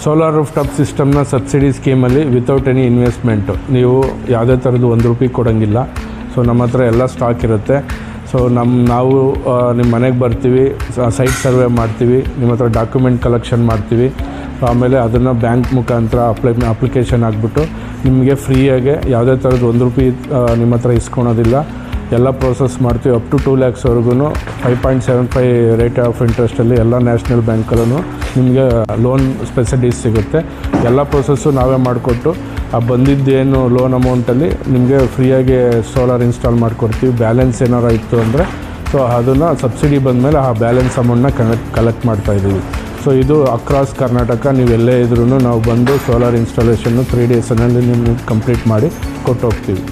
Solar roof top ಸಿಸ್ಟಮ್ನ subsidy ಸ್ಕೀಮಲ್ಲಿ without any investment ನೀವು ಯಾವುದೇ ಥರದ್ದು ₹1 ಕೊಡೋಂಗಿಲ್ಲ. ಸೊ ನಮ್ಮ ಹತ್ರ ಎಲ್ಲ ಸ್ಟಾಕ್ ಇರುತ್ತೆ. ಸೊ ನಾವು ನಿಮ್ಮ ಮನೆಗೆ ಬರ್ತೀವಿ, ಸೈಟ್ ಸರ್ವೆ ಮಾಡ್ತೀವಿ, ನಿಮ್ಮ ಹತ್ರ ಡಾಕ್ಯುಮೆಂಟ್ ಕಲೆಕ್ಷನ್ ಮಾಡ್ತೀವಿ. ಆಮೇಲೆ ಅದನ್ನು ಬ್ಯಾಂಕ್ ಮುಖಾಂತರ ಅಪ್ಲಿಕೇಶನ್ ಆಗಿಬಿಟ್ಟು ನಿಮಗೆ ಫ್ರೀಯಾಗೆ ಯಾವುದೇ ಥರದ್ದು ₹1 ನಿಮ್ಮ ಹತ್ರ ಇಸ್ಕೊಳೋದಿಲ್ಲ. ಎಲ್ಲ ಪ್ರೋಸೆಸ್ ಮಾಡ್ತೀವಿ. ಅಪ್ ಟು 2 lakhsವರೆಗೂ 5.75 ರೇಟ್ ಆಫ್ ಇಂಟ್ರೆಸ್ಟಲ್ಲಿ ಎಲ್ಲ ನ್ಯಾಷನಲ್ ಬ್ಯಾಂಕಲ್ಲೂ ನಿಮಗೆ ಲೋನ್ ಫೆಸಿಲಿಟೀಸ್ ಸಿಗುತ್ತೆ. ಎಲ್ಲ ಪ್ರೋಸೆಸ್ಸು ನಾವೇ ಮಾಡಿಕೊಟ್ಟು ಆ ಬಂದಿದ್ದೇನು ಲೋನ್ ಅಮೌಂಟಲ್ಲಿ ನಿಮಗೆ ಫ್ರೀಯಾಗಿ ಸೋಲಾರ್ ಇನ್ಸ್ಟಾಲ್ ಮಾಡಿಕೊಡ್ತೀವಿ. ಬ್ಯಾಲೆನ್ಸ್ ಏನಾರು ಇತ್ತು ಅಂದರೆ ಸೊ ಅದನ್ನು ಸಬ್ಸಿಡಿ ಬಂದಮೇಲೆ ಆ ಬ್ಯಾಲೆನ್ಸ್ ಅಮೌಂಟನ್ನ ಕಲೆಕ್ಟ್ ಮಾಡ್ತಾಯಿದ್ದೀವಿ. ಸೊ ಇದು ಅಕ್ರಾಸ್ ಕರ್ನಾಟಕ ನೀವೆಲ್ಲೇ ಇದ್ರೂ ನಾವು ಬಂದು ಸೋಲಾರ್ ಇನ್ಸ್ಟಾಲೇಷನ್ನು 3 daysನಲ್ಲಿ ನಿಮಗೆ ಕಂಪ್ಲೀಟ್ ಮಾಡಿ ಕೊಟ್ಟು ಹೋಗ್ತೀವಿ.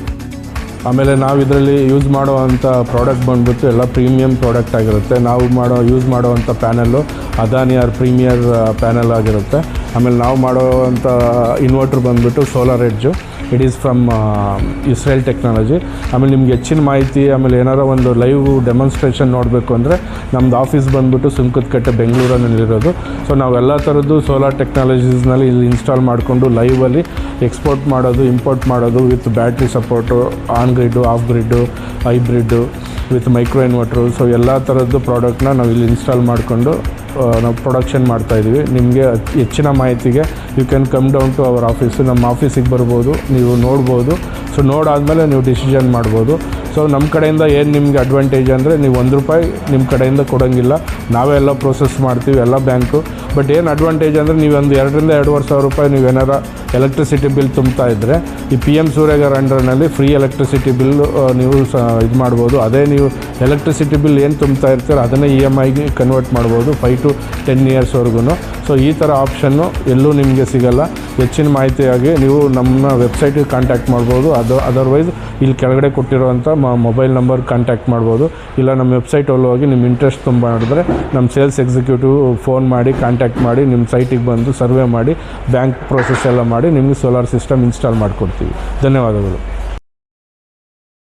ಆಮೇಲೆ ನಾವು ಇದರಲ್ಲಿ ಯೂಸ್ ಮಾಡೋವಂಥ ಪ್ರಾಡಕ್ಟ್ ಬಂದುಬಿಟ್ಟು ಎಲ್ಲ ಪ್ರೀಮಿಯಂ ಪ್ರಾಡಕ್ಟ್ ಆಗಿರುತ್ತೆ. ನಾವು ಯೂಸ್ ಮಾಡೋವಂಥ ಪ್ಯಾನಲ್ಲು ಅದಾನಿ ಪ್ರೀಮಿಯರ್ ಪ್ಯಾನಲ್ ಆಗಿರುತ್ತೆ. ಆಮೇಲೆ ನಾವು ಮಾಡೋವಂಥ ಇನ್ವರ್ಟ್ರ್ ಬಂದುಬಿಟ್ಟು solar edge, it is from Israel technology. ಆಮೇಲೆ ನಿಮ್ಗೆ ಹೆಚ್ಚಿನ ಮಾಹಿತಿ ಆಮೇಲೆ ಏನಾರೋ ಒಂದು ಲೈವ್ ಡೆಮಾನ್ಸ್ಟ್ರೇಷನ್ ನೋಡಬೇಕು ಅಂದರೆ ನಮ್ಮದು ಆಫೀಸ್ ಬಂದುಬಿಟ್ಟು ಸುಂಕದಕಟ್ಟೆ ಬೆಂಗಳೂರಿನಲ್ಲಿರೋದು. ಸೊ ನಾವೆಲ್ಲ ಥರದ್ದು ಸೋಲಾರ್ ಟೆಕ್ನಾಲಜೀಸ್ನಲ್ಲಿ ಇಲ್ಲಿ ಇನ್ಸ್ಟಾಲ್ ಮಾಡಿಕೊಂಡು ಲೈವಲ್ಲಿ ಎಕ್ಸ್ಪೋರ್ಟ್ ಮಾಡೋದು, ಇಂಪೋರ್ಟ್ ಮಾಡೋದು with battery support, on grid, off grid, hybrid with micro inverter. So ಎಲ್ಲ ಥರದ್ದು ಪ್ರಾಡಕ್ಟ್ನ ನಾವು ಇಲ್ಲಿ ಇನ್ಸ್ಟಾಲ್ ಮಾಡಿಕೊಂಡು ನಾವು ಪ್ರೊಡಕ್ಷನ್ ಮಾಡ್ತಾಯಿದ್ದೀವಿ. ನಿಮಗೆ ಹೆಚ್ಚಿನ ಮಾಹಿತಿಗೆ you can come down to our office. ನಮ್ಮ ಆಫೀಸಿಗೆ ಬರ್ಬೋದು, ನೀವು ನೋಡ್ಬೋದು. ಸೊ ನೋಡಾದಮೇಲೆ ನೀವು ಡಿಸಿಷನ್ ಮಾಡ್ಬೋದು. ಸೊ ನಮ್ಮ ಕಡೆಯಿಂದ ಏನು ನಿಮಗೆ ಅಡ್ವಾಂಟೇಜ್ ಅಂದರೆ ನೀವು ₹1 ನಿಮ್ಮ ಕಡೆಯಿಂದ ಕೊಡೋಂಗಿಲ್ಲ, ನಾವೇ ಎಲ್ಲ ಪ್ರೋಸೆಸ್ ಮಾಡ್ತೀವಿ, ಎಲ್ಲ ಬ್ಯಾಂಕು. ಬಟ್ ಏನು ಅಡ್ವಾಂಟೇಜ್ ಅಂದರೆ ನೀವು ಒಂದು ₹2,000 to ₹2,500 ನೀವು ಏನಾರ ಎಲೆಕ್ಟ್ರಿಸಿಟಿ ಬಿಲ್ ತುಂಬ್ತಾ ಇದ್ದರೆ ಈ PM ಸೂರ್ಯಗರ್ ಅಂಡರ್ನಲ್ಲಿ ಫ್ರೀ ಎಲೆಕ್ಟ್ರಿಸಿಟಿ ಬಿಲ್ ನೀವು ಇದು ಮಾಡ್ಬೋದು. ಅದೇ ನೀವು ಎಲೆಕ್ಟ್ರಿಸಿಟಿ ಬಿಲ್ ಏನು ತುಂಬ್ತಾ ಇರ್ತೀರ ಅದನ್ನೇ EMIಗೆ ಕನ್ವರ್ಟ್ ಮಾಡ್ಬೋದು 5 to 10 yearsವರೆಗೂ. ಸೊ ಈ ಥರ ಆಪ್ಷನ್ನು ಎಲ್ಲೂ ನಿಮಗೆ ಸಿಗೋಲ್ಲ. ಹೆಚ್ಚಿನ ಮಾಹಿತಿಯಾಗಿ ನೀವು ನಮ್ಮ ವೆಬ್ಸೈಟಿಗೆ ಕಾಂಟ್ಯಾಕ್ಟ್ ಮಾಡ್ಬೋದು. ಅದರ್ವೈಸ್ ಇಲ್ಲಿ ಕೆಳಗಡೆ ಕೊಟ್ಟಿರುವಂಥ ಮೊಬೈಲ್ ನಂಬರ್ ಕಾಂಟ್ಯಾಕ್ಟ್ ಮಾಡ್ಬೋದು. ಇಲ್ಲ ನಮ್ಮ ವೆಬ್ಸೈಟಲ್ಲಿ ಹೋಗಿ ನಿಮ್ಮ ಇಂಟ್ರೆಸ್ಟ್ ತುಂಬ ಮಾಡಿದ್ರೆ ನಮ್ಮ ಸೇಲ್ಸ್ ಎಕ್ಸಿಕ್ಯೂಟಿವ್ ಫೋನ್ ಮಾಡಿ ಕಾಂಟ್ಯಾಕ್ಟ್ ಮಾಡಿ ನಿಮ್ಮ ಸೈಟಿಗೆ ಬಂದು ಸರ್ವೆ ಮಾಡಿ ಬ್ಯಾಂಕ್ ಪ್ರೋಸೆಸ್ ಎಲ್ಲ ಮಾಡಿ ನಿಮಗೆ ಸೋಲಾರ್ ಸಿಸ್ಟಮ್ ಇನ್ಸ್ಟಾಲ್ ಮಾಡಿಕೊಡ್ತೀವಿ. ಧನ್ಯವಾದಗಳು.